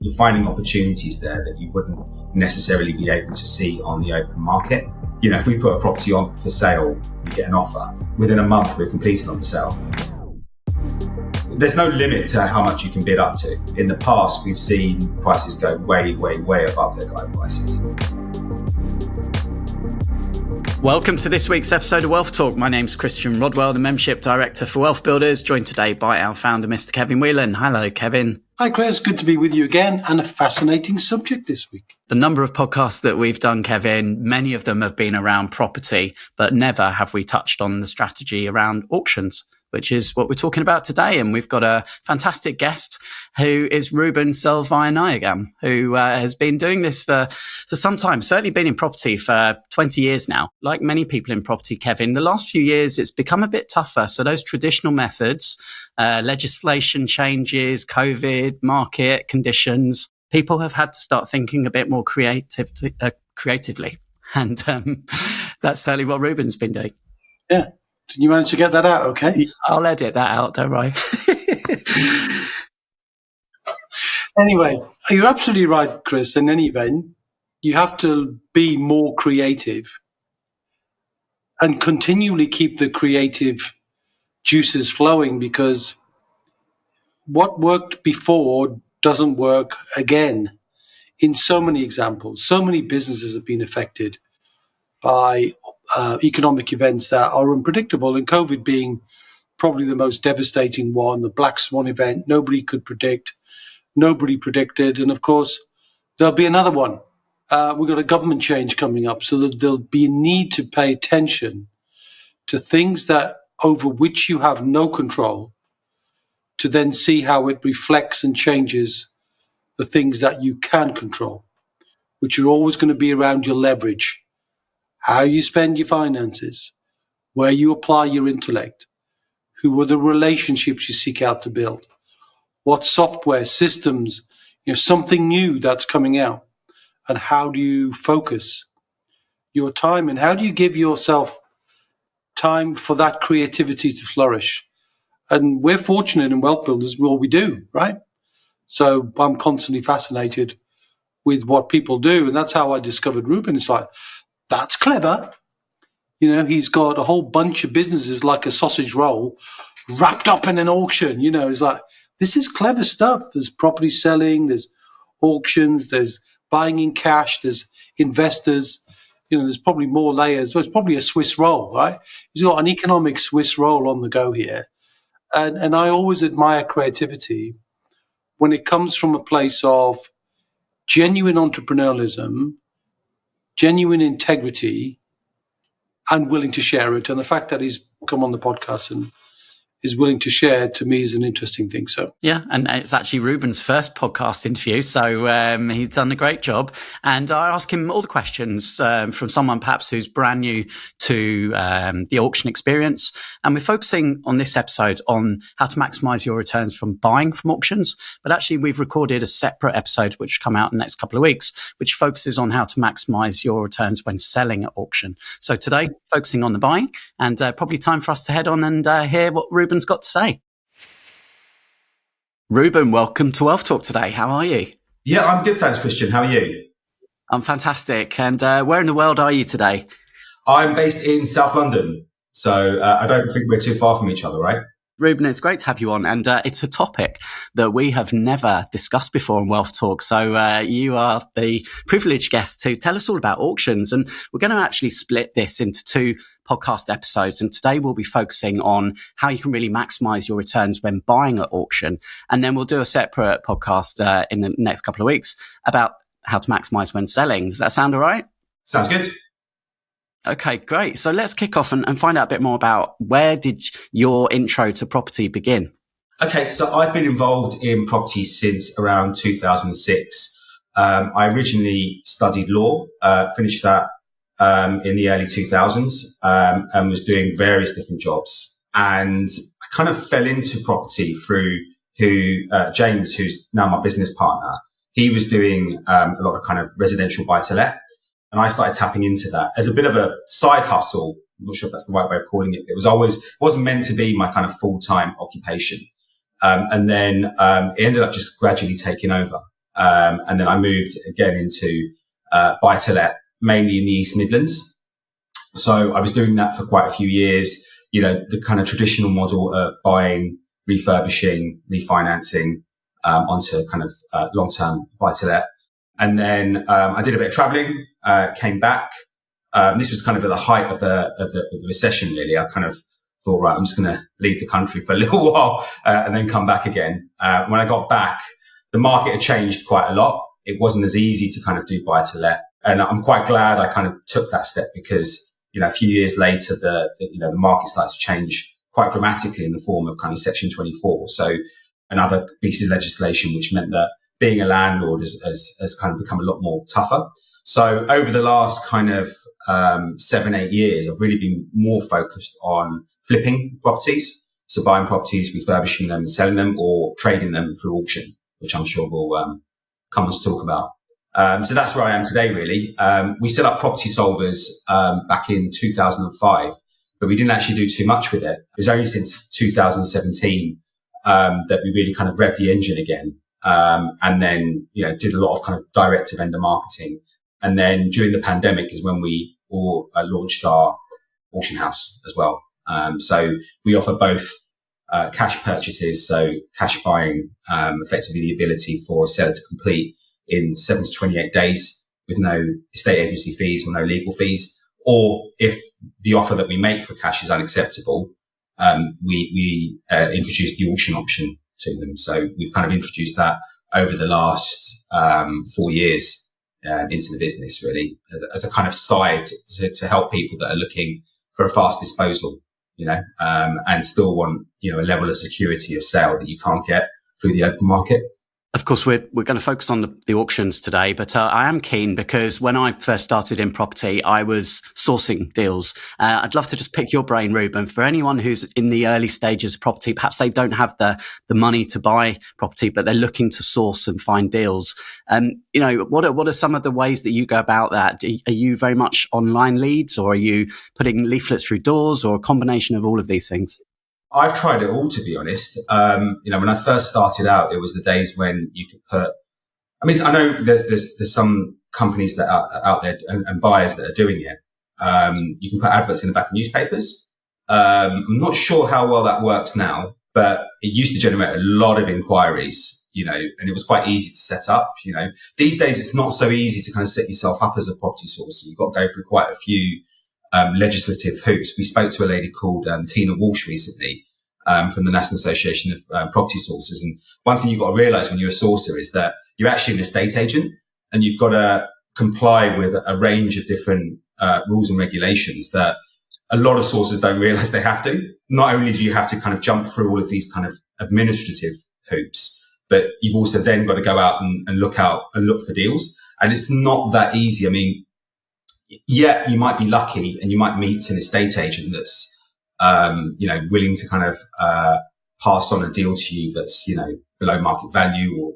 You're finding opportunities there that you wouldn't necessarily be able to see on the open market. You know, if we put a property on for sale, we get an offer. Within a month, we're completing on the sale. There's no limit to how much you can bid up to. In the past, we've seen prices go way, way, way above their guide prices. Welcome to this week's episode of Wealth Talk. My name's Christian Rodwell, the Membership Director for WealthBuilders, joined today by our founder, Mr. Kevin Whelan. Hello, Kevin. Hi, Chris. Good to be with you again, and a fascinating subject this week. The number of podcasts that we've done, Kevin, many of them have been around property, but never have we touched on the strategy around auctions, which is what we're talking about today. And we've got a fantastic guest who is Ruben Selvayanayagam, who has been doing this for some time, certainly been in property for 20 years now. Like many people in property, Kevin, the last few years, it's become a bit tougher. So those traditional methods, legislation changes, COVID, market conditions, people have had to start thinking a bit more creatively. And that's certainly what Ruben's been doing. Yeah. Did you manage to get that out okay? I'll edit that out, don't worry. Anyway, you're absolutely right, Chris. In any event, you have to be more creative and continually keep the creative juices flowing, because what worked before doesn't work again. In so many examples, so many businesses have been affected by economic events that are unpredictable, and COVID being probably the most devastating one, the black swan event. Nobody could predict, nobody predicted, and of course there'll be another one. We've got a government change coming up, so that there'll be a need to pay attention to things that over which you have no control, to then see how it reflects and changes the things that you can control, which are always going to be around your leverage, how you spend your finances, where you apply your intellect, who are the relationships you seek out to build, what software, systems, something new that's coming out, and how do you focus your time, and how do you give yourself time for that creativity to flourish. And we're fortunate in WealthBuilders, well, we do, right? So I'm constantly fascinated with what people do, and that's how I discovered Ruben. It's like, that's clever. He's got a whole bunch of businesses like a sausage roll wrapped up in an auction. It's like, this is clever stuff. There's property selling, there's auctions, there's buying in cash, there's investors. There's probably more layers. So it's probably a Swiss roll, right? He's got an economic Swiss roll on the go here. And I always admire creativity when it comes from a place of genuine entrepreneurialism, genuine integrity, and willing to share it. And the fact that he's come on the podcast and is willing to share, to me, is an interesting thing. So yeah, and it's actually Ruben's first podcast interview, so he's done a great job. And I ask him all the questions from someone perhaps who's brand new to the auction experience. And we're focusing on this episode on how to maximize your returns from buying from auctions. But actually, we've recorded a separate episode which will come out in the next couple of weeks, which focuses on how to maximize your returns when selling at auction. So today, focusing on the buying, and probably time for us to head on and hear what Ruben's got to say. Ruben, welcome to Wealth Talk today. How are you? Yeah, I'm good, thanks, Christian. How are you? I'm fantastic. And where in the world are you today? I'm based in South London, so I don't think we're too far from each other, right? Ruben, it's great to have you on. And it's a topic that we have never discussed before in Wealth Talk. So you are the privileged guest to tell us all about auctions. And we're going to actually split this into two podcast episodes. And today we'll be focusing on how you can really maximize your returns when buying at auction. And then we'll do a separate podcast in the next couple of weeks about how to maximize when selling. Does that sound all right? Sounds good. Okay, great. So let's kick off and find out a bit more about where did your intro to property begin? Okay, so I've been involved in property since around 2006. I originally studied law, finished that in the early 2000s, and was doing various different jobs. And I kind of fell into property through James, who's now my business partner. He was doing a lot of kind of residential buy-to-let. And I started tapping into that as a bit of a side hustle. I'm not sure if that's the right way of calling it. Wasn't meant to be my kind of full-time occupation. And then it ended up just gradually taking over. And then I moved again into buy-to-let, mainly in the East Midlands. So I was doing that for quite a few years, the kind of traditional model of buying, refurbishing, refinancing onto kind of long-term buy-to-let. And then I did a bit of traveling, came back. This was kind of at the height of the recession, really. I kind of thought, right, I'm just going to leave the country for a little while and then come back again. When I got back, the market had changed quite a lot. It wasn't as easy to kind of do buy-to-let. And I'm quite glad I kind of took that step because, a few years later, the market started to change quite dramatically in the form of kind of Section 24. So another piece of legislation, which meant that being a landlord has kind of become a lot more tougher. So over the last kind of 7-8 years, I've really been more focused on flipping properties. So buying properties, refurbishing them, selling them, or trading them through auction, which I'm sure we'll come on to talk about. So that's where I am today, really. We set up Property Solvers back in 2005, but we didn't actually do too much with it. It was only since 2017 that we really kind of revved the engine again, and then did a lot of kind of direct to vendor marketing. And then during the pandemic is when we all launched our auction house as well. So we offer both cash purchases, so cash buying, effectively the ability for a seller to complete in 7 to 28 days with no estate agency fees or no legal fees. Or if the offer that we make for cash is unacceptable, we introduce the auction option to them. So we've kind of introduced that over the last 4 years into the business, really, as a kind of side to help people that are looking for a fast disposal, and still want, a level of security of sale that you can't get through the open market. Of course, we're going to focus on the auctions today, but I am keen because when I first started in property, I was sourcing deals. I'd love to just pick your brain, Ruben, for anyone who's in the early stages of property. Perhaps they don't have the money to buy property, but they're looking to source and find deals. What are some of the ways that you go about that? Are you very much online leads, or are you putting leaflets through doors, or a combination of all of these things? I've tried it all, to be honest. When I first started out, it was the days when you could put, I know there's some companies that are out there and buyers that are doing it. You can put adverts in the back of newspapers. I'm not sure how well that works now, but it used to generate a lot of inquiries, and it was quite easy to set up, These days, it's not so easy to kind of set yourself up as a property source. You've got to go through quite a few legislative hoops. We spoke to a lady called Tina Walsh recently from the National Association of Property Sources. And one thing you've got to realise when you're a sourcer is that you're actually an estate agent, and you've got to comply with a range of different rules and regulations that a lot of sourcers don't realise they have to. Not only do you have to kind of jump through all of these kind of administrative hoops, but you've also then got to go out and look for deals. And it's not that easy. Yeah, you might be lucky and you might meet an estate agent that's, willing to kind of, pass on a deal to you that's, below market value, or,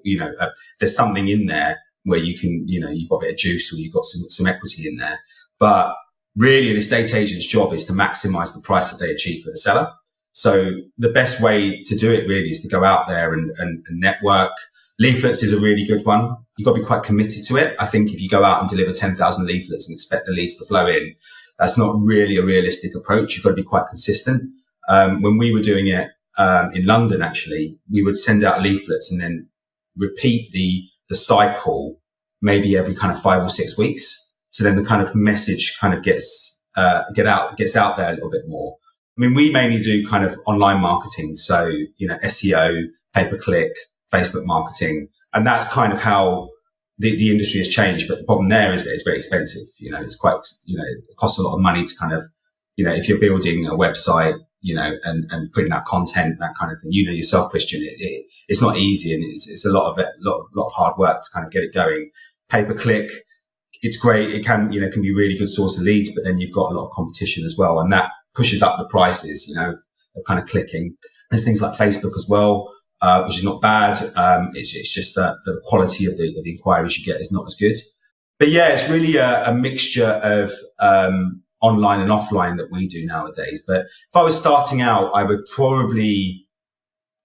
there's something in there where you can, you've got a bit of juice, or you've got some equity in there. But really an estate agent's job is to maximize the price that they achieve for the seller. So the best way to do it really is to go out there and network. Leaflets is a really good one. You've got to be quite committed to it. I think if you go out and deliver 10,000 leaflets and expect the leads to flow in, that's not really a realistic approach. You've got to be quite consistent. When we were doing it in London, actually, we would send out leaflets and then repeat the cycle maybe every kind of 5 or 6 weeks. So then the kind of message kind of gets out there a little bit more. We mainly do kind of online marketing. So, SEO, pay-per-click, Facebook marketing. And that's kind of how the industry has changed. But the problem there is that it's very expensive. It's quite, it costs a lot of money to kind of, if you're building a website, and putting out content, that kind of thing, yourself, Christian, it's not easy, and it's a lot of hard work to kind of get it going. Pay-per-click, it's great. It can be a really good source of leads, but then you've got a lot of competition as well. And that pushes up the prices, of kind of clicking. There's things like Facebook as well, which is not bad. It's just that the quality of the inquiries you get is not as good. But yeah, it's really a mixture of online and offline that we do nowadays. But if I was starting out, I would probably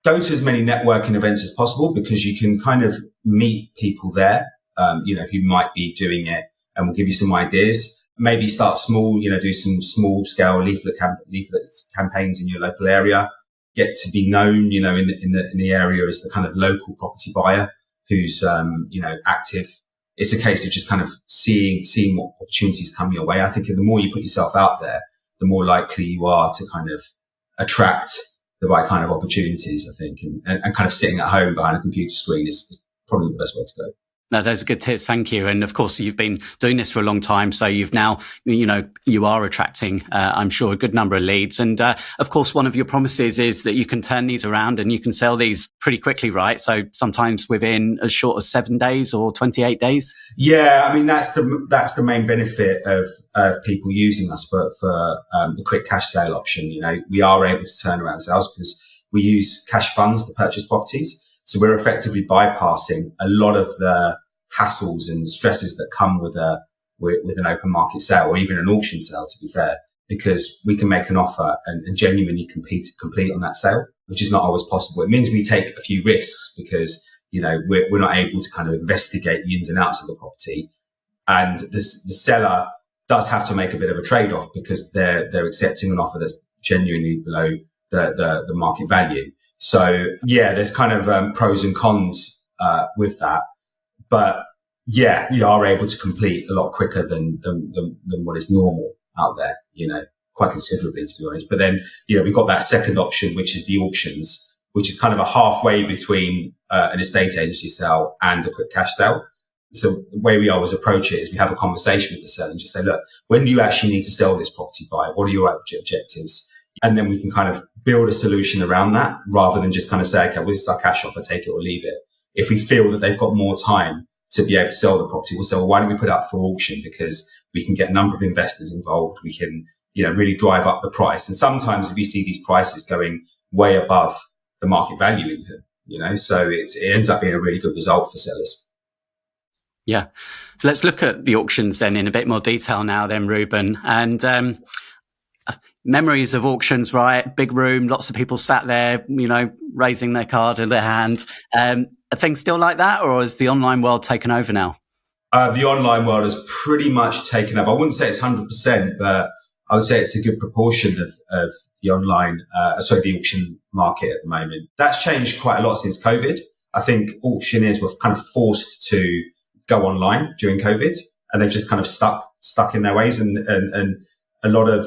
go to as many networking events as possible, because you can kind of meet people there, who might be doing it and will give you some ideas. Maybe start small, do some small scale leaflet campaigns in your local area. Get to be known, in the area as the kind of local property buyer who's, active. It's a case of just kind of seeing what opportunities come your way. I think the more you put yourself out there, the more likely you are to kind of attract the right kind of opportunities, I think. And kind of sitting at home behind a computer screen is probably the best way to go. No, those are good tips. Thank you. And of course, you've been doing this for a long time. So you've now, you are attracting, I'm sure, a good number of leads. And of course, one of your promises is that you can turn these around and you can sell these pretty quickly, right? So sometimes within as short as 7 days or 28 days. Yeah, I mean, that's the main benefit of people using us for the quick cash sale option. We are able to turn around sales because we use cash funds to purchase properties. So we're effectively bypassing a lot of the hassles and stresses that come with an open market sale, or even an auction sale, to be fair, because we can make an offer and genuinely complete on that sale, which is not always possible. It means we take a few risks because, we're not able to kind of investigate the ins and outs of the property. And the seller does have to make a bit of a trade-off because they're accepting an offer that's genuinely below the market value. So yeah, there's kind of pros and cons with that, but yeah, you are able to complete a lot quicker than what is normal out there, quite considerably, to be honest. But then, we've got that second option, which is the auctions, which is kind of a halfway between an estate agency sale and a quick cash sale. So the way we always approach it is we have a conversation with the seller and just say, look, when do you actually need to sell this property by? What are your objectives? And then we can kind of build a solution around that rather than just kind of say, okay, well, this is our cash offer, take it or leave it. If we feel that they've got more time to be able to sell the property, we'll say, well, why don't we put it up for auction? Because we can get a number of investors involved. We can, really drive up the price. And sometimes if you see these prices going way above the market value even, so it ends up being a really good result for sellers. Yeah. So let's look at the auctions then in a bit more detail now then, Ruben. And memories of auctions, right? Big room, lots of people sat there, raising their card in their hand. Are things still like that, or has the online world taken over now? The online world has pretty much taken over. I wouldn't say it's 100%, but I would say it's a good proportion of the online, the auction market at the moment. That's changed quite a lot since COVID. I think auctioneers were kind of forced to go online during COVID, and they've just kind of stuck in their ways, and a lot of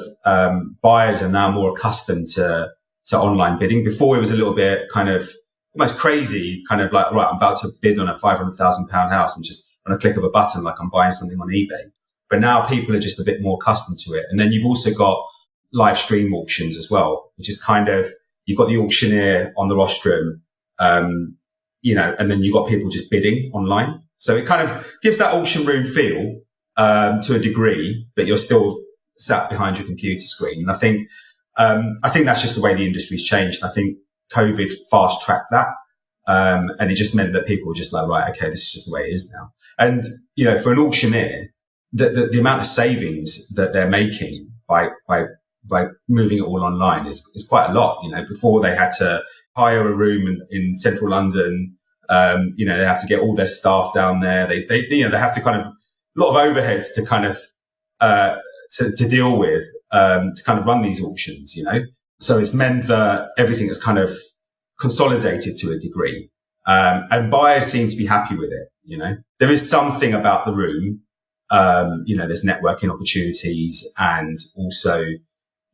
buyers are now more accustomed to online bidding. Before it was a little bit kind of almost crazy, kind of like, right, I'm about to bid on a £500,000 house and just on a click of a button, like I'm buying something on eBay. But now people are just a bit more accustomed to it. And then you've also got live stream auctions as well, which is kind of, you've got the auctioneer on the rostrum, and then you've got people just bidding online. So it kind of gives that auction room feel to a degree, but you're still sat behind your computer screen. And I think that's just the way the industry's changed. I think COVID fast tracked that. And it just meant that people were just like, right, okay, this is just the way it is now. And, for an auctioneer, the amount of savings that they're making by moving it all online is quite a lot. Before they had to hire a room in central London. They have to get all their staff down there. They have to kind of, a lot of overheads to kind of, to deal with, to kind of run these auctions, So it's meant that everything is kind of consolidated to a degree. And buyers seem to be happy with it, There is something about the room, there's networking opportunities, and also,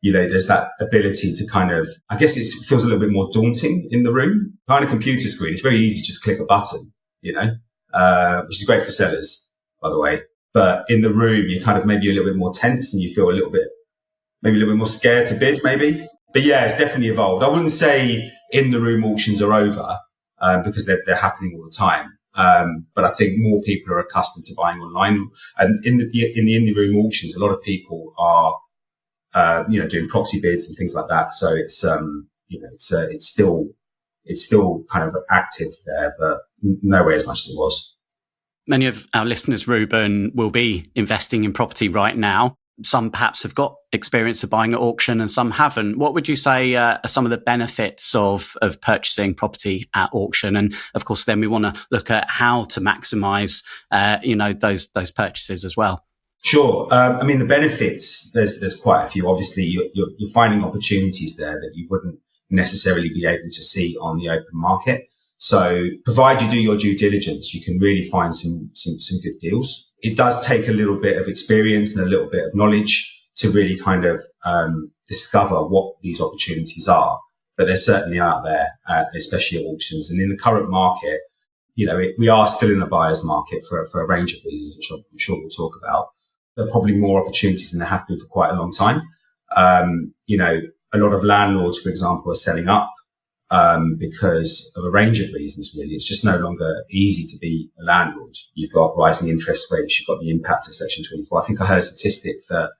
there's that ability to kind of, I guess it feels a little bit more daunting in the room. Behind a computer screen, it's very easy to just click a button, which is great for sellers, by the way. But in the room, you're kind of maybe a little bit more tense and you feel maybe a little bit more scared to bid, maybe. But yeah, it's definitely evolved. I wouldn't say in the room auctions are over, because they're happening all the time. But I think more people are accustomed to buying online. And in the room auctions, a lot of people are, doing proxy bids and things like that. So it's still kind of active there, but nowhere as much as it was. Many of our listeners, Ruben, will be investing in property right now. some perhaps have got experience of buying at auction and some haven't. What would you say are some of the benefits of purchasing property at auction? And of course, then we want to look at how to maximise, those purchases as well. Sure. The benefits, there's quite a few. Obviously, you're finding opportunities there that you wouldn't necessarily be able to see on the open market. So provided you do your due diligence, you can really find some good deals. It does take a little bit of experience and a little bit of knowledge to really kind of discover what these opportunities are. But they're certainly out there, especially at auctions. And in the current market, we are still in a buyer's market for a range of reasons, which I'm sure we'll talk about. There are probably more opportunities than there have been for quite a long time. A lot of landlords, for example, are selling up because of a range of reasons, really. It's just no longer easy to be a landlord. You've got rising interest rates. You've got the impact of Section 24. I think I heard a statistic that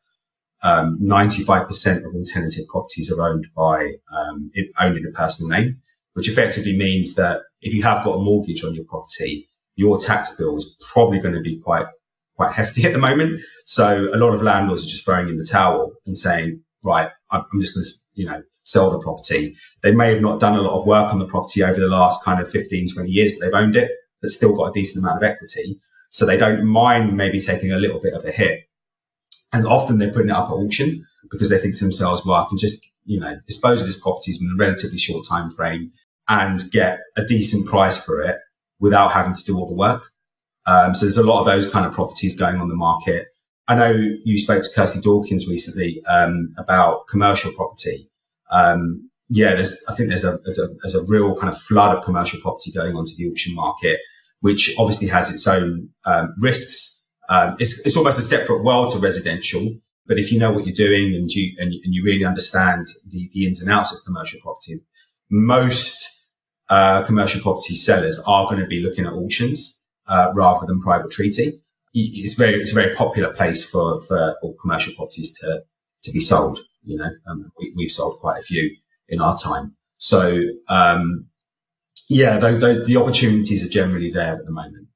95% of all tenanted properties are owned in a personal name, which effectively means that if you have got a mortgage on your property, your tax bill is probably going to be quite hefty at the moment. So a lot of landlords are just throwing in the towel and saying, right, I'm just going to, sell the property. They may have not done a lot of work on the property over the last kind of 15, 20 years that they've owned it, but still got a decent amount of equity. So they don't mind maybe taking a little bit of a hit. And often they're putting it up at auction because they think to themselves, well, I can just, dispose of this property in a relatively short time frame and get a decent price for it without having to do all the work. So there's a lot of those kind of properties going on the market. I know you spoke to Kirsty Dawkins recently about commercial property. I think there's a real kind of flood of commercial property going onto the auction market, which obviously has its own risks. It's almost a separate world to residential, but if you know what you're doing and you really understand the ins and outs of commercial property, most commercial property sellers are going to be looking at auctions rather than private treaty. It's a very popular place for all commercial properties to be sold. We've sold quite a few in our time. So, the opportunities are generally there at the moment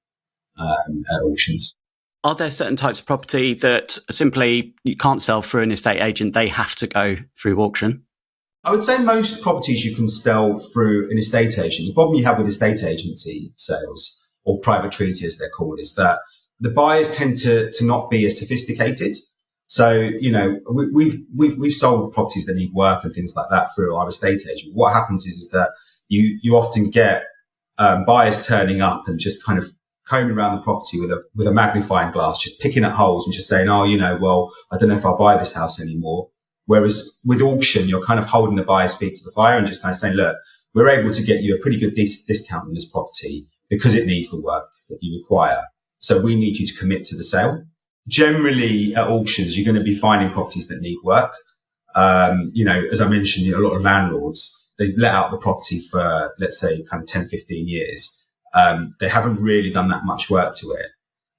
at auctions. Are there certain types of property that simply you can't sell through an estate agent? They have to go through auction? I would say most properties you can sell through an estate agent. The problem you have with estate agency sales, or private treaty as they're called, is that the buyers tend to not be as sophisticated. So, we've sold properties that need work and things like that through our estate agent. What happens is that you often get buyers turning up and just kind of combing around the property with a magnifying glass, just picking at holes and just saying, I don't know if I'll buy this house anymore. Whereas with auction, you're kind of holding the buyer's feet to the fire and just kind of saying, look, we're able to get you a pretty good discount on this property because it needs the work that you require. So we need you to commit to the sale. Generally at auctions, you're going to be finding properties that need work. As I mentioned, a lot of landlords, they've let out the property for, let's say, kind of 10, 15 years. They haven't really done that much work to it.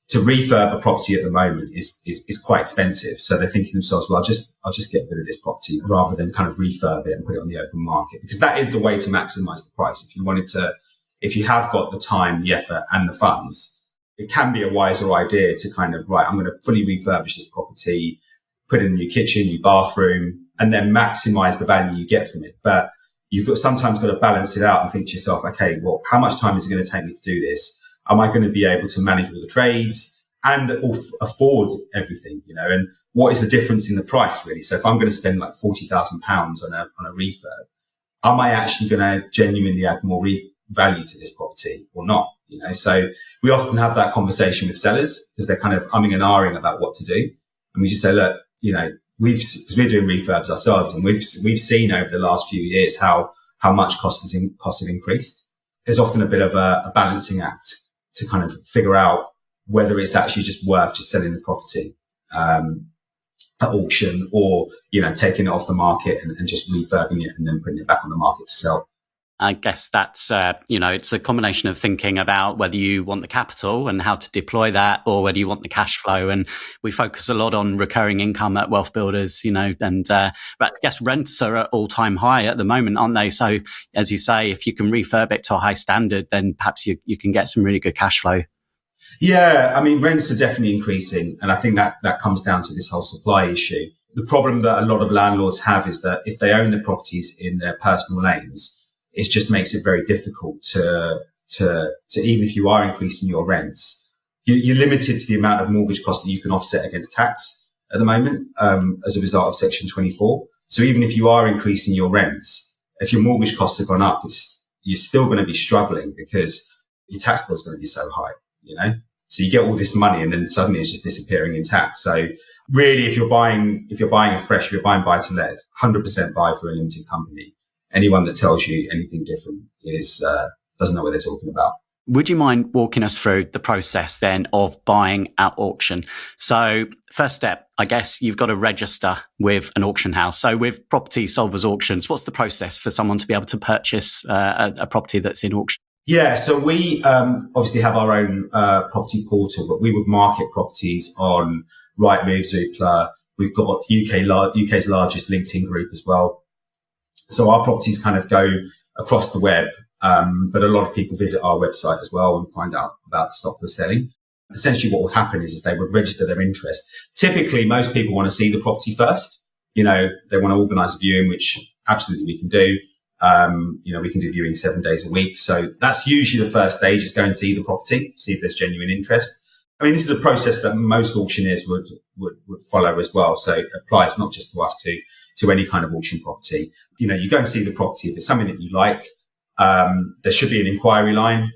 To refurb a property at the moment is quite expensive. So they're thinking to themselves, well, I'll just get rid of this property rather than kind of refurb it and put it on the open market, because that is the way to maximize the price. If you have got the time, the effort and the funds, it can be a wiser idea to kind of, right, I'm going to fully refurbish this property, put in a new kitchen, new bathroom, and then maximize the value you get from it. But you've sometimes got to balance it out and think to yourself, okay, well, how much time is it going to take me to do this? Am I going to be able to manage all the trades and afford everything, and what is the difference in the price really? So if I'm going to spend like £40,000 on a refurb, am I actually going to genuinely add more value to this property or not? So we often have that conversation with sellers because they're kind of umming and ahhing about what to do. And we just say, look, because we're doing refurbs ourselves and we've seen over the last few years how much costs have increased. There's often a bit of a balancing act to kind of figure out whether it's actually just worth just selling the property at auction or, taking it off the market and just refurbing it and then putting it back on the market to sell. I guess that's, it's a combination of thinking about whether you want the capital and how to deploy that or whether you want the cash flow. And we focus a lot on recurring income at WealthBuilders, and I guess rents are at all-time high at the moment, aren't they? So as you say, if you can refurb it to a high standard, then perhaps you can get some really good cash flow. Yeah, I mean, rents are definitely increasing. And I think that comes down to this whole supply issue. The problem that a lot of landlords have is that if they own the properties in their personal names, it just makes it very difficult to even if you are increasing your rents, you're limited to the amount of mortgage costs that you can offset against tax at the moment, as a result of Section 24. So even if you are increasing your rents, if your mortgage costs have gone up, you're still going to be struggling because your tax bill is going to be so high, you know? So you get all this money and then suddenly it's just disappearing in tax. So really, if you're buying if you're buying buy to let, 100% buy for a limited company. Anyone that tells you anything different doesn't know what they're talking about. Would you mind walking us through the process then of buying at auction? So first step, I guess you've got to register with an auction house. So with Property Solvers Auctions, what's the process for someone to be able to purchase a property that's in auction? Yeah, so we obviously have our own property portal, but we would market properties on Rightmove, Zoopla. We've got UK's largest LinkedIn group as well. So our properties kind of go across the web, but a lot of people visit our website as well and find out about the stock we're selling. Essentially what will happen is they would register their interest. Typically, most people want to see the property first. You know, they want to organise a viewing, which absolutely we can do. We can do viewing 7 days a week. So that's usually the first stage, is go and see the property, see if there's genuine interest. I mean, this is a process that most auctioneers would follow as well. So it applies not just to us, to any kind of auction property. You know, you go and see the property. If it's something that you like, there should be an inquiry line.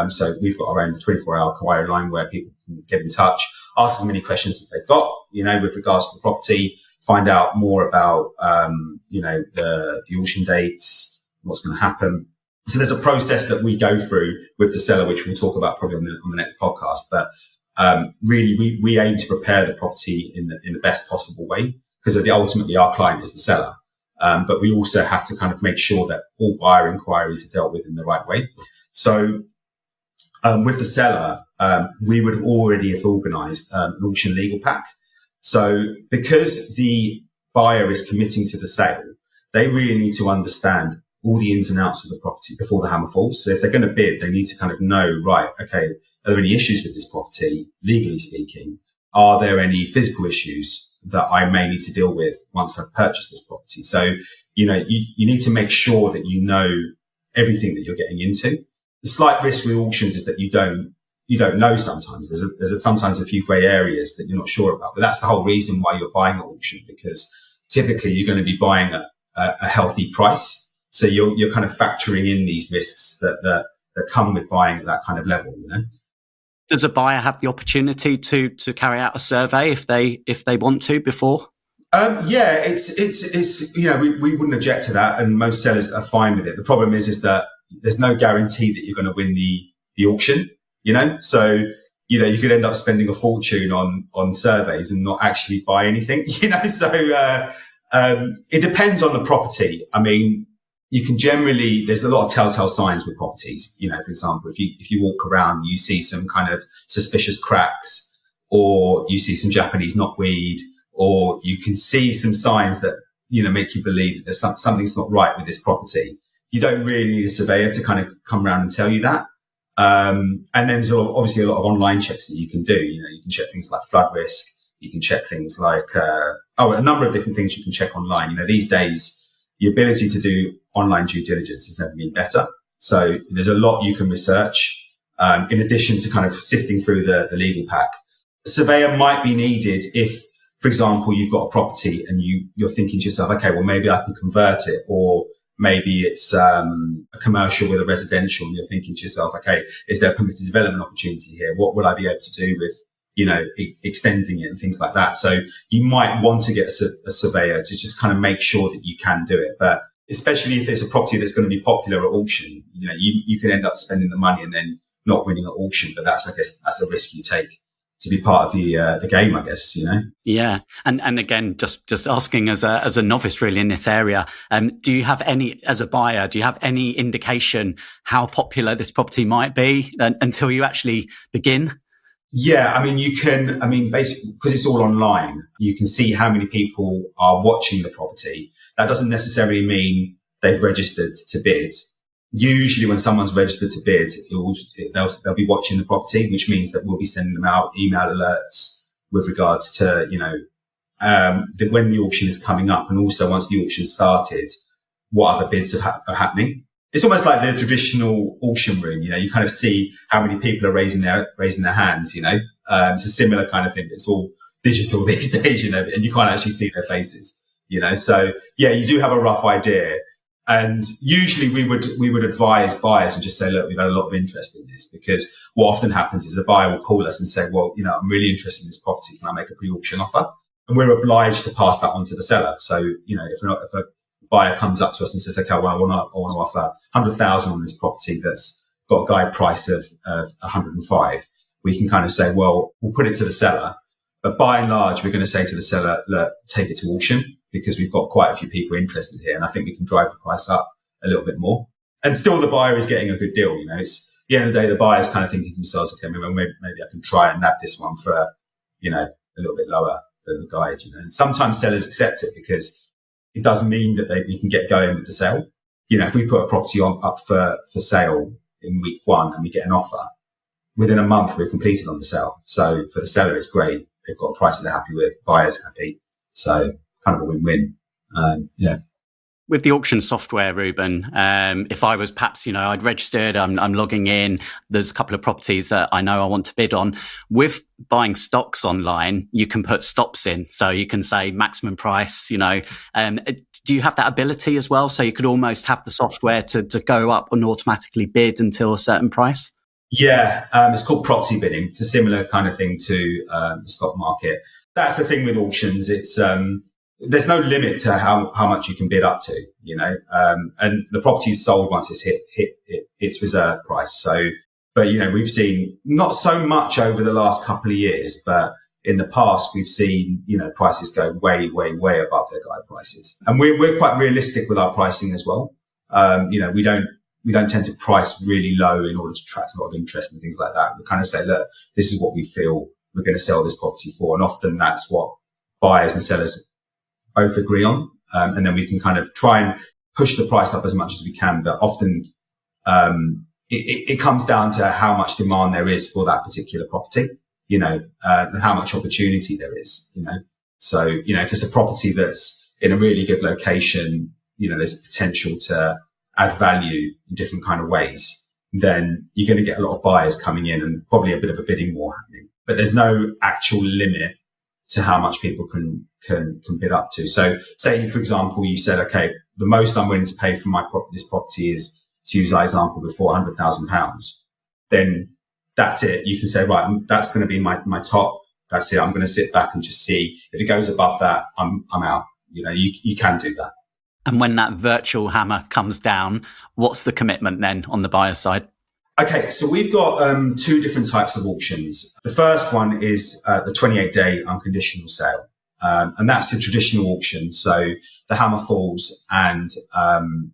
So we've got our own 24-hour inquiry line where people can get in touch, ask as many questions as they've got, you know, with regards to the property, find out more about, the auction dates, what's going to happen. So there's a process that we go through with the seller, which we'll talk about probably on the next podcast. But really, we aim to prepare the property in the best possible way, because ultimately our client is the seller. But we also have to kind of make sure that all buyer inquiries are dealt with in the right way. So with the seller, we would already have organised an auction legal pack. So because the buyer is committing to the sale, they really need to understand all the ins and outs of the property before the hammer falls. So if they're going to bid, they need to kind of know, right, okay, are there any issues with this property, legally speaking? Are there any physical issues that I may need to deal with once I've purchased this property? So, you know, you need to make sure that you know everything that you're getting into. The slight risk with auctions is that you don't know sometimes. There's sometimes a few grey areas that you're not sure about. But that's the whole reason why you're buying at auction, because typically you're going to be buying at a healthy price. So you're kind of factoring in these risks that come with buying at that kind of level, you know. Does a buyer have the opportunity to carry out a survey if they want to before? Yeah, it's we wouldn't object to that, and most sellers are fine with it. The problem is that there's no guarantee that you're going to win the auction, you know. So you know, you could end up spending a fortune on surveys and not actually buy anything, you know. So it depends on the property. I mean, you can there's a lot of telltale signs with properties. You know, for example, if you walk around, you see some kind of suspicious cracks, or you see some Japanese knotweed, or you can see some signs that, you know, make you believe that there's something's not right with this property. You don't really need a surveyor to kind of come around and tell you that. And then there's obviously a lot of online checks that you can do. You know, you can check things like flood risk. You can check things like, a number of different things you can check online. You know, these days, the ability to do online due diligence has never been better. So there's a lot you can research, in addition to kind of sifting through the legal pack. A surveyor might be needed if, for example, you've got a property and you're thinking to yourself, okay, well, maybe I can convert it, or maybe it's a commercial with a residential, and you're thinking to yourself, okay, is there a permitted development opportunity here? What would I be able to do with, you know, extending it and things like that? So you might want to get a surveyor to just kind of make sure that you can do it. But especially if it's a property that's going to be popular at auction, you know, you can end up spending the money and then not winning at auction. But I guess that's a risk you take to be part of the game, I guess, you know. Yeah, and again, just asking as a novice really in this area, do you have any, as a buyer, do you have any indication how popular this property might be until you actually begin? Yeah, basically, because it's all online, you can see how many people are watching the property. That doesn't necessarily mean they've registered to bid. usually when someone's registered to bid, they'll be watching the property, which means that we'll be sending them out email alerts with regards to, when the auction is coming up, and also once the auction started, what other bids are happening. It's almost like the traditional auction room. You kind of see how many people are raising their hands. It's a similar kind of thing. It's all digital these days, and you can't actually see their faces. So yeah, you do have a rough idea. And usually we would advise buyers and just say, look, we've had a lot of interest in this, because what often happens is a buyer will call us and say, well, I'm really interested in this property. Can I make a pre-auction offer? And we're obliged to pass that on to the seller. So, if a buyer comes up to us and says, okay, well, I want to offer 100,000 on this property that's got a guide price of 105, we can kind of say, well, we'll put it to the seller. But by and large, we're going to say to the seller, look, take it to auction, because we've got quite a few people interested here, and I think we can drive the price up a little bit more. And still the buyer is getting a good deal. It's at the end of the day, the buyer's kind of thinking to themselves, okay, maybe I can try and nab this one for a little bit lower than the guide, And sometimes sellers accept it because it does mean that we can get going with the sale. If we put a property up for sale in week 1 and we get an offer, within a month we're completed on the sale. So for the seller, it's great. They've got a price that they're happy with, buyer's happy. So kind of a win-win. Yeah. With the auction software, Ruben, if I was perhaps, I'd registered, I'm logging in, there's a couple of properties that I know I want to bid on. With buying stocks online, you can put stops in. So you can say maximum price, do you have that ability as well? So you could almost have the software to go up and automatically bid until a certain price? Yeah, it's called proxy bidding. It's a similar kind of thing to the stock market. That's the thing with auctions. It's there's no limit to how much you can bid up to, and the property is sold once it's hit its reserve price. So, but we've seen not so much over the last couple of years, but in the past we've seen prices go way above their guide prices, and we're quite realistic with our pricing as well. We don't tend to price really low in order to attract a lot of interest and things like that. We kind of say, look, this is what we feel we're going to sell this property for, and often that's what buyers and sellers both agree on, and then we can kind of try and push the price up as much as we can. But often it comes down to how much demand there is for that particular property, and how much opportunity there is, So, if it's a property that's in a really good location, there's potential to add value in different kind of ways, then you're going to get a lot of buyers coming in and probably a bit of a bidding war happening. But there's no actual limit to how much people can bid up to. So say, for example, you said, okay, the most I'm willing to pay for this property is, to use our example before, £100,000. Then that's it. You can say, right, that's going to be my top. That's it. I'm going to sit back and just see if it goes above that. I'm out. You can do that. And when that virtual hammer comes down, what's the commitment then on the buyer side? Okay, so we've got 2 different types of auctions. The first one is the 28-day unconditional sale. And that's the traditional auction. So the hammer falls and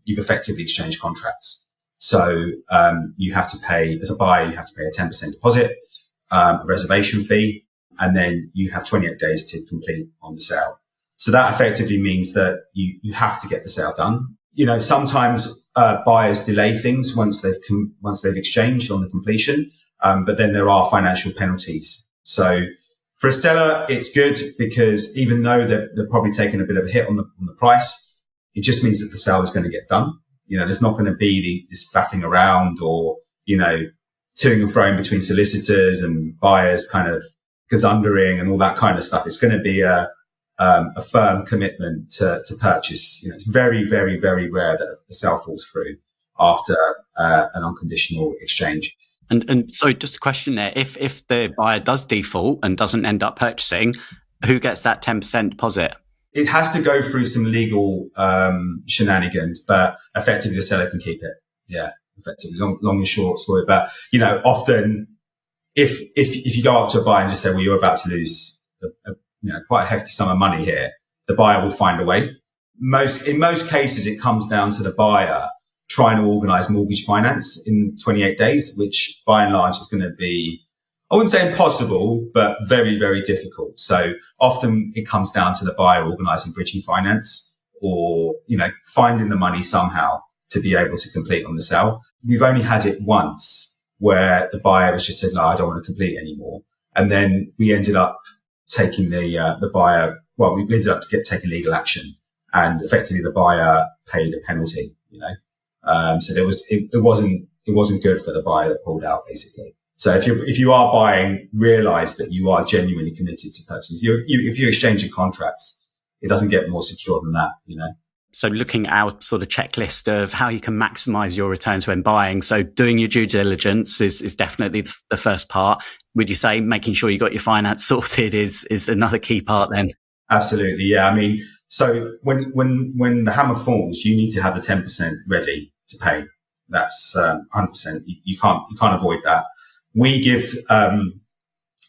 you've effectively exchanged contracts. So you have to pay, as a buyer, you have to pay a 10% deposit, a reservation fee, and then you have 28 days to complete on the sale. So that effectively means that you have to get the sale done. Sometimes buyers delay things once they've exchanged on the completion, but then there are financial penalties. So for a seller, it's good because even though they're probably taking a bit of a hit on the price, it just means that the sale is going to get done. There's not going to be this faffing around or toing and froing between solicitors and buyers, kind of gazundering and all that kind of stuff. It's going to be a firm commitment to purchase. It's very, very, very rare that a sale falls through after an unconditional exchange. And so just a question there, if the buyer does default and doesn't end up purchasing, who gets that 10% deposit? It has to go through some legal shenanigans, but effectively the seller can keep it. Yeah, effectively, long and short story. But, often if you go up to a buyer and just say, well, you're about to lose quite a hefty sum of money here, the buyer will find a way. In most cases, it comes down to the buyer trying to organize mortgage finance in 28 days, which by and large is going to be, I wouldn't say impossible, but very, very difficult. So often it comes down to the buyer organizing bridging finance or, finding the money somehow to be able to complete on the sale. We've only had it once where the buyer has just said, no, I don't want to complete anymore. And then we ended up taking the buyer, well, we ended up taking legal action, and effectively the buyer paid a penalty, so it wasn't good for the buyer that pulled out, basically. So if you are buying, realize that you are genuinely committed to purchase. If you're exchanging contracts, it doesn't get more secure than that, So looking at our sort of checklist of how you can maximize your returns when buying. So doing your due diligence is definitely the first part. Would you say making sure you got your finance sorted is another key part then? Absolutely. Yeah. I mean, so when the hammer falls, you need to have the 10% ready to pay. That's 100%. You can't avoid that. We give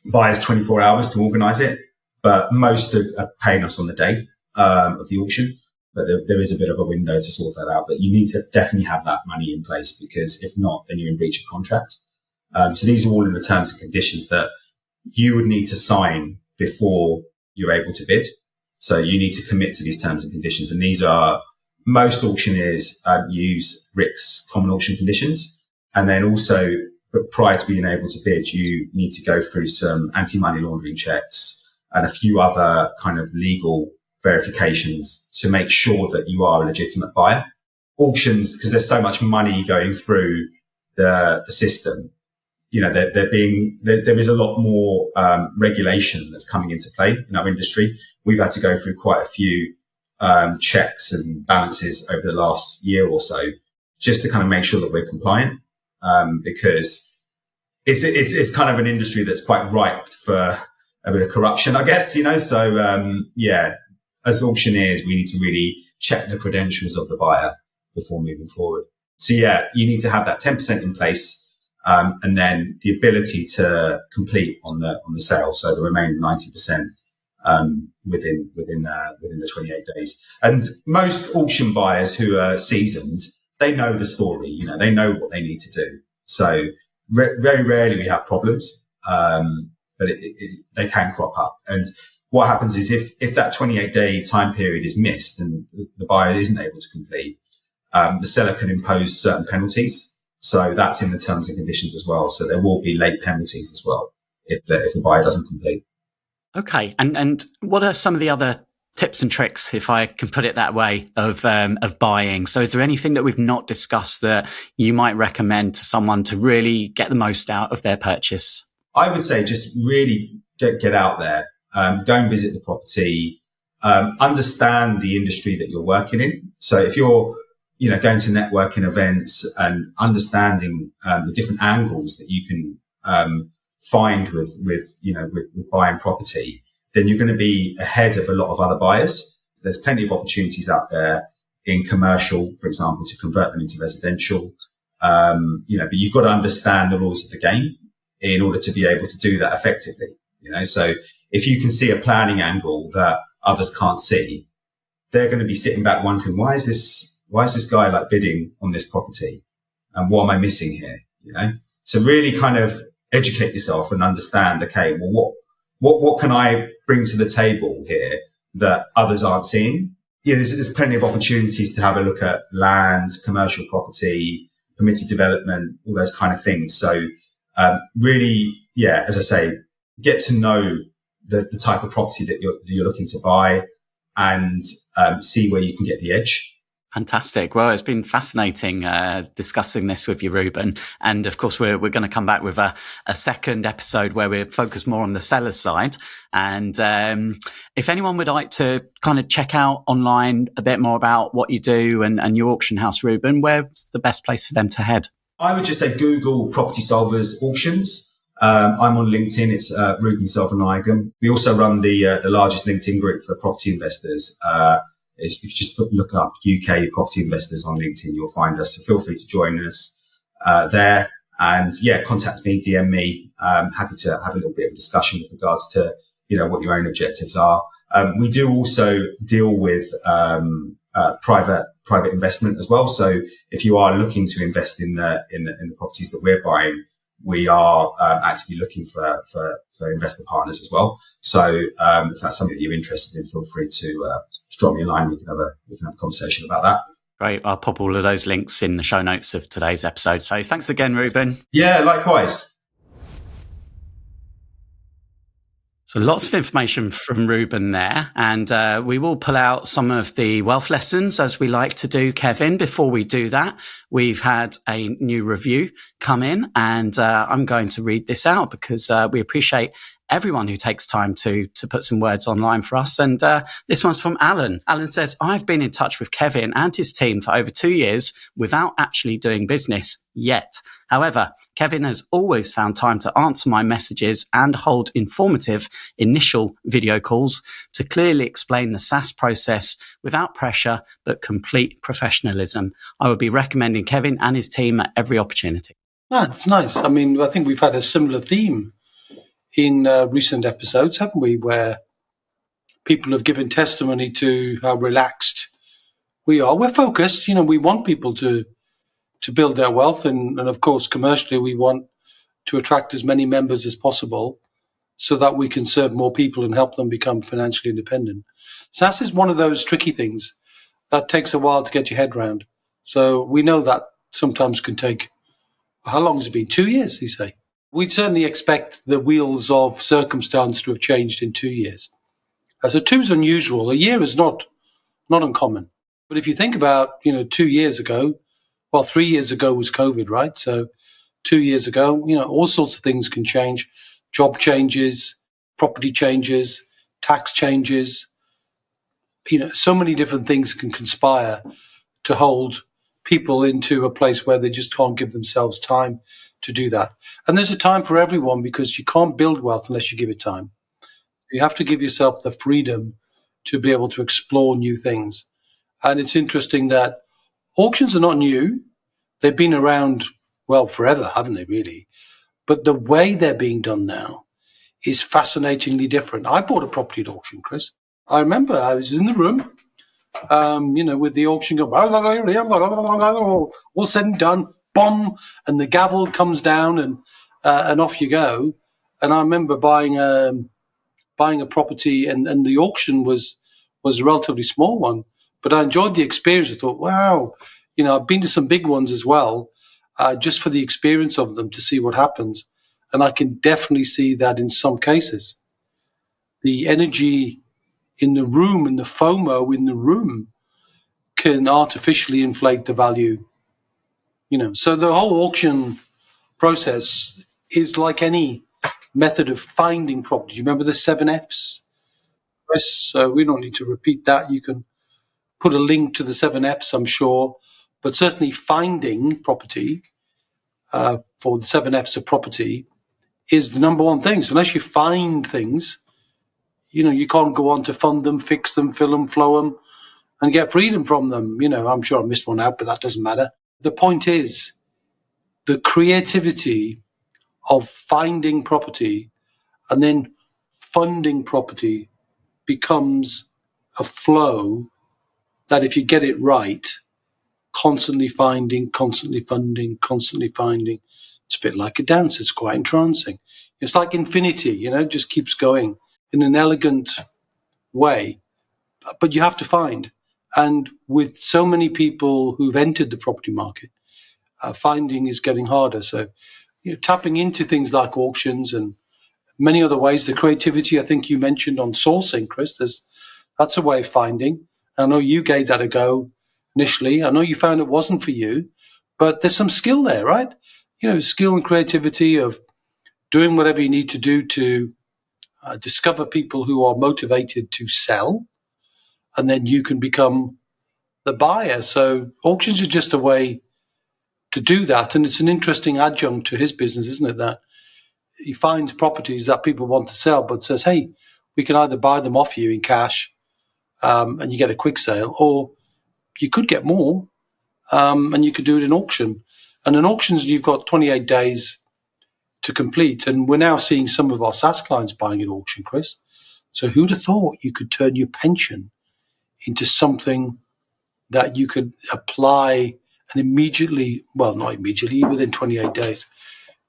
buyers 24 hours to organize it, but most are paying us on the day of the auction. But there is a bit of a window to sort that out. But you need to definitely have that money in place, because if not, then you're in breach of contract. So these are all in the terms and conditions that you would need to sign before you're able to bid. So you need to commit to these terms and conditions. And these are, most auctioneers use RICS common auction conditions. And then also, but prior to being able to bid, you need to go through some anti-money laundering checks and a few other kind of legal verifications to make sure that you are a legitimate buyer. Auctions, because there's so much money going through the system, there is a lot more regulation that's coming into play in our industry. We've had to go through quite a few checks and balances over the last year or so, just to kind of make sure that we're compliant, because it's kind of an industry that's quite ripe for a bit of corruption, I guess, So as auctioneers, we need to really check the credentials of the buyer before moving forward. So you need to have that 10% in place, and then the ability to complete on the sale. So the remaining 90%. Within the 28 days. And most auction buyers who are seasoned, they know the story, they know what they need to do. So very rarely we have problems, but they can crop up. And what happens is if that 28-day time period is missed and the buyer isn't able to complete, the seller can impose certain penalties. So that's in the terms and conditions as well. So there will be late penalties as well if the buyer doesn't complete. Okay. And what are some of the other tips and tricks, if I can put it that way, of buying? So is there anything that we've not discussed that you might recommend to someone to really get the most out of their purchase? I would say just really get out there, go and visit the property, understand the industry that you're working in. So if you're, going to networking events and understanding the different angles that you can find with buying property, then you're going to be ahead of a lot of other buyers. There's plenty of opportunities out there in commercial, for example, to convert them into residential. But you've got to understand the rules of the game in order to be able to do that effectively. So if you can see a planning angle that others can't see, they're going to be sitting back wondering, why is this guy like bidding on this property? And what am I missing here? So really kind of educate yourself and understand, okay, well, what can I bring to the table here that others aren't seeing? There's plenty of opportunities to have a look at land, commercial property, permitted development, all those kind of things. So, really, as I say, get to know the type of property that you're looking to buy, and see where you can get the edge. Fantastic. Well, it's been fascinating discussing this with you, Ruben. And of course, we're going to come back with a second episode where we focus more on the seller's side. And if anyone would like to kind of check out online a bit more about what you do and your auction house, Ruben, where's the best place for them to head? I would just say Google Property Solvers Auctions. I'm on LinkedIn. It's Ruben Selvanayagam. We also run the largest LinkedIn group for property investors. If you just look up UK property investors on LinkedIn, you'll find us. So feel free to join us there. And contact me, DM me. Happy to have a little bit of a discussion with regards to, what your own objectives are. We do also deal with private investment as well. So if you are looking to invest in the properties that we're buying, we are actively looking for investor partners as well. So if that's something that you're interested in, feel free to drop me a line. We can have a conversation about that. Great. I'll pop all of those links in the show notes of today's episode. So thanks again, Ruben. Yeah, likewise. So lots of information from Ruben there, and we will pull out some of the wealth lessons as we like to do, Kevin. Before we do that, we've had a new review come in, and I'm going to read this out because we appreciate everyone who takes time to put some words online for us. And this one's from Alan. Alan says, I've been in touch with Kevin and his team for over 2 years without actually doing business yet. However, Kevin has always found time to answer my messages and hold informative initial video calls to clearly explain the SaaS process without pressure, but complete professionalism. I would be recommending Kevin and his team at every opportunity. That's nice. I mean, I think we've had a similar theme in recent episodes, haven't we, where people have given testimony to how relaxed we are. We're focused. We want people to build their wealth. And of course, commercially, we want to attract as many members as possible so that we can serve more people and help them become financially independent. SaaS is one of those tricky things that takes a while to get your head around. So we know that sometimes can take, how long has it been? 2 years, you say? We'd certainly expect the wheels of circumstance to have changed in 2 years. So 2 is unusual. A year is not uncommon. But if you think about, 2 years ago, 3 years ago was COVID, right? So 2 years ago, all sorts of things can change. Job changes, property changes, tax changes. So many different things can conspire to hold people into a place where they just can't give themselves time to do that. And there's a time for everyone because you can't build wealth unless you give it time. You have to give yourself the freedom to be able to explore new things. And it's interesting that auctions are not new. They've been around, forever, haven't they, really? But the way they're being done now is fascinatingly different. I bought a property at auction, Chris. I remember I was in the room, with the auction going, all said and done, bomb, and the gavel comes down and off you go. And I remember buying a property, and the auction was a relatively small one, but I enjoyed the experience. I thought, wow, I've been to some big ones as well, just for the experience of them to see what happens. And I can definitely see that in some cases, the energy in the room and the FOMO in the room can artificially inflate the value. So the whole auction process is like any method of finding property. You remember the 7Fs? So we don't need to repeat that. You can put a link to the 7Fs, I'm sure, but certainly finding property for the 7Fs of property is the number one thing. So unless you find things, you can't go on to fund them, fix them, fill them, flow them, and get freedom from them. I'm sure I missed one out, but that doesn't matter. The point is the creativity of finding property and then funding property becomes a flow that if you get it right, constantly finding, constantly funding, constantly finding. It's a bit like a dance. It's quite entrancing. It's like infinity, it just keeps going in an elegant way. But you have to find. And with so many people who've entered the property market, finding is getting harder. So tapping into things like auctions and many other ways, the creativity I think you mentioned on sourcing, Chris, that's a way of finding. I know you gave that a go initially. I know you found it wasn't for you, but there's some skill there, right? Skill and creativity of doing whatever you need to do to discover people who are motivated to sell, and then you can become the buyer. So auctions are just a way to do that, and it's an interesting adjunct to his business, isn't it, that he finds properties that people want to sell, but says, hey, we can either buy them off you in cash and you get a quick sale, or you could get more and you could do it in auction. And in auctions, you've got 28 days to complete. And we're now seeing some of our SaaS clients buying at auction, Chris. So who'd have thought you could turn your pension into something that you could apply and immediately, not immediately, within 28 days,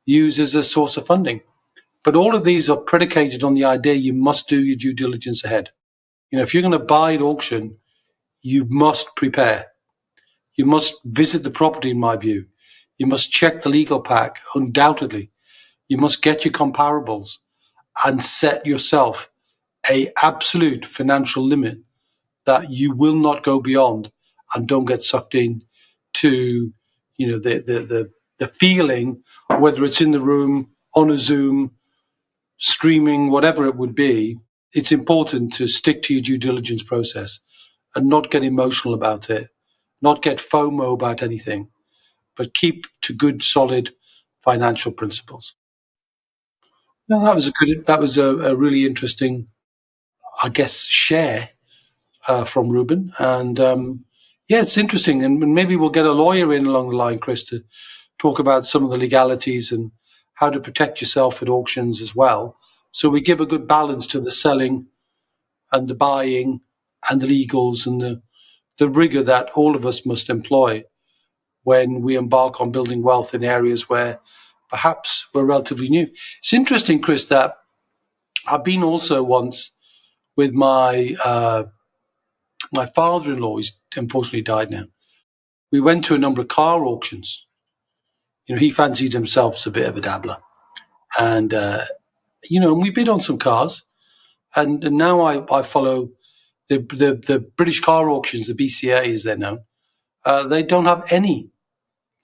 use as a source of funding. But all of these are predicated on the idea you must do your due diligence ahead. If you're going to buy at auction, you must prepare. You must visit the property, in my view. You must check the legal pack, undoubtedly. You must get your comparables and set yourself a absolute financial limit that you will not go beyond, and don't get sucked in to, the feeling, whether it's in the room, on a Zoom, streaming, whatever it would be. It's important to stick to your due diligence process and not get emotional about it, not get FOMO about anything, but keep to good, solid financial principles. Now, that was a really interesting, I guess, share from Ruben. And yeah, it's interesting. And maybe we'll get a lawyer in along the line, Chris, to talk about some of the legalities and how to protect yourself at auctions as well. So we give a good balance to the selling and the buying and the legals and the rigor that all of us must employ when we embark on building wealth in areas where perhaps we're relatively new. It's interesting, Chris, that I've been also once with my father-in-law. He's unfortunately died now. We went to a number of car auctions. He fancied himself as a bit of a dabbler, and and we bid on some cars. And now I follow the British car auctions, the BCA as they're known. They don't have any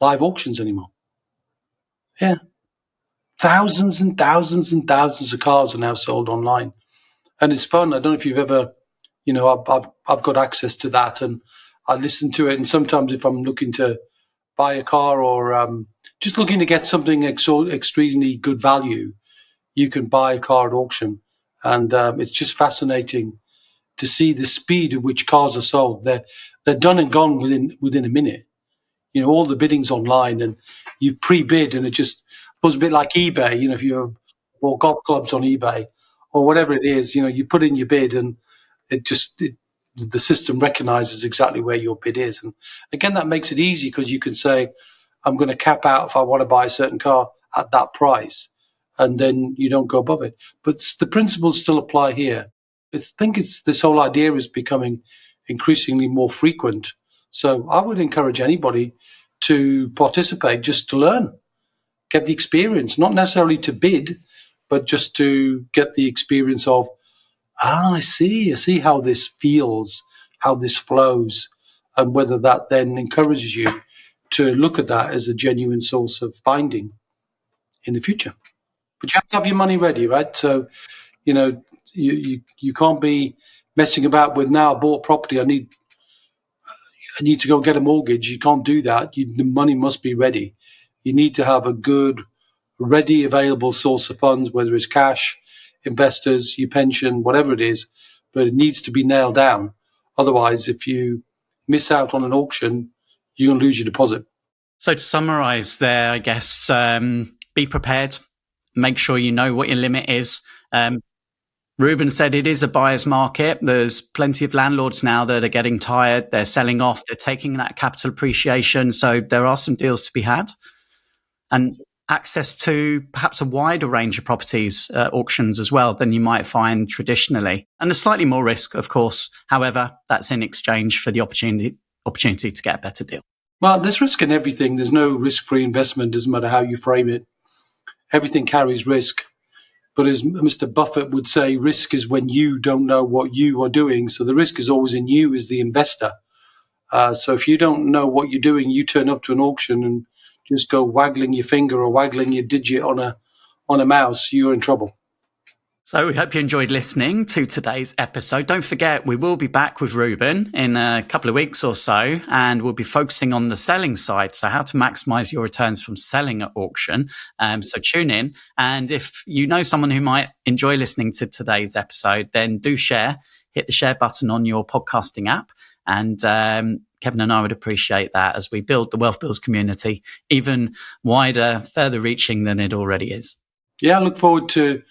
live auctions anymore. Yeah, thousands and thousands and thousands of cars are now sold online, and it's fun. I don't know if you've ever, I've got access to that, and I listen to it. And sometimes if I'm looking to buy a car or just looking to get something extremely good value, you can buy a car at auction, and it's just fascinating to see the speed at which cars are sold. They're done and gone within a minute. All the bidding's online, and you pre-bid, and it just was a bit like eBay. If you bought golf clubs on eBay or whatever it is, you put in your bid, and the system recognizes exactly where your bid is. And again, that makes it easy because you can say, I'm going to cap out if I want to buy a certain car at that price, and then you don't go above it. But the principles still apply here. I think this whole idea is becoming increasingly more frequent. So I would encourage anybody to participate, just to learn, get the experience, not necessarily to bid, but just to get the experience of, I see how this feels, how this flows, and whether that then encourages you to look at that as a genuine source of finding in the future. But you have to have your money ready, right? So, you can't be messing about with, now I bought property, I need to go get a mortgage. You can't do that. The money must be ready. You need to have a good, ready, available source of funds, whether it's cash, investors, your pension, whatever it is, but it needs to be nailed down. Otherwise, if you miss out on an auction, you're going to lose your deposit. So to summarize there, I guess, be prepared, make sure you know what your limit is. Ruben said it is a buyer's market. There's plenty of landlords now that are getting tired. They're selling off. They're taking that capital appreciation. So there are some deals to be had. And access to perhaps a wider range of properties auctions as well than you might find traditionally. And there's slightly more risk, of course. However, that's in exchange for the opportunity to get a better deal. Well, there's risk in everything. There's no risk-free investment, doesn't matter how you frame it. Everything carries risk. But as Mr. Buffett would say, risk is when you don't know what you are doing. So the risk is always in you as the investor. So if you don't know what you're doing, you turn up to an auction and just go waggling your finger or waggling your digit on a mouse, you're in trouble. So we hope you enjoyed listening to today's episode. Don't forget, we will be back with Ruben in a couple of weeks or so, and we'll be focusing on the selling side. So how to maximize your returns from selling at auction. So tune in. And if you know someone who might enjoy listening to today's episode, then do share. Hit the share button on your podcasting app. And Kevin and I would appreciate that as we build the WealthBuilders community even wider, further reaching than it already is. Yeah, I look forward to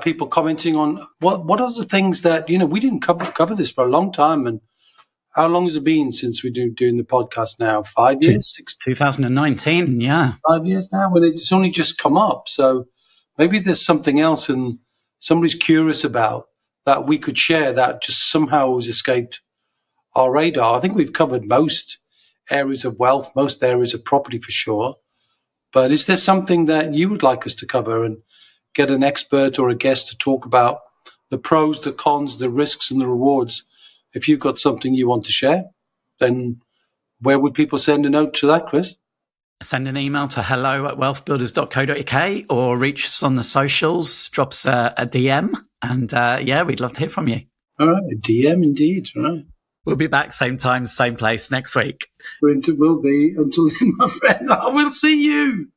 people commenting on what are the things that, we didn't cover this for a long time. And how long has it been since we're doing the podcast now? 5 years? 2019, yeah. 5 years now, when it's only just come up. So maybe there's something else and somebody's curious about that we could share that just somehow has escaped our radar. I think we've covered most areas of wealth, most areas of property for sure. But is there something that you would like us to cover and get an expert or a guest to talk about the pros, the cons, the risks and the rewards? If you've got something you want to share, then where would people send a note to that, Chris? Send an email to hello@wealthbuilders.co.uk or reach us on the socials, drop us a DM, and we'd love to hear from you. All right, a DM indeed, right. We'll be back same time, same place next week. It will be. Until then, my friend, I will see you.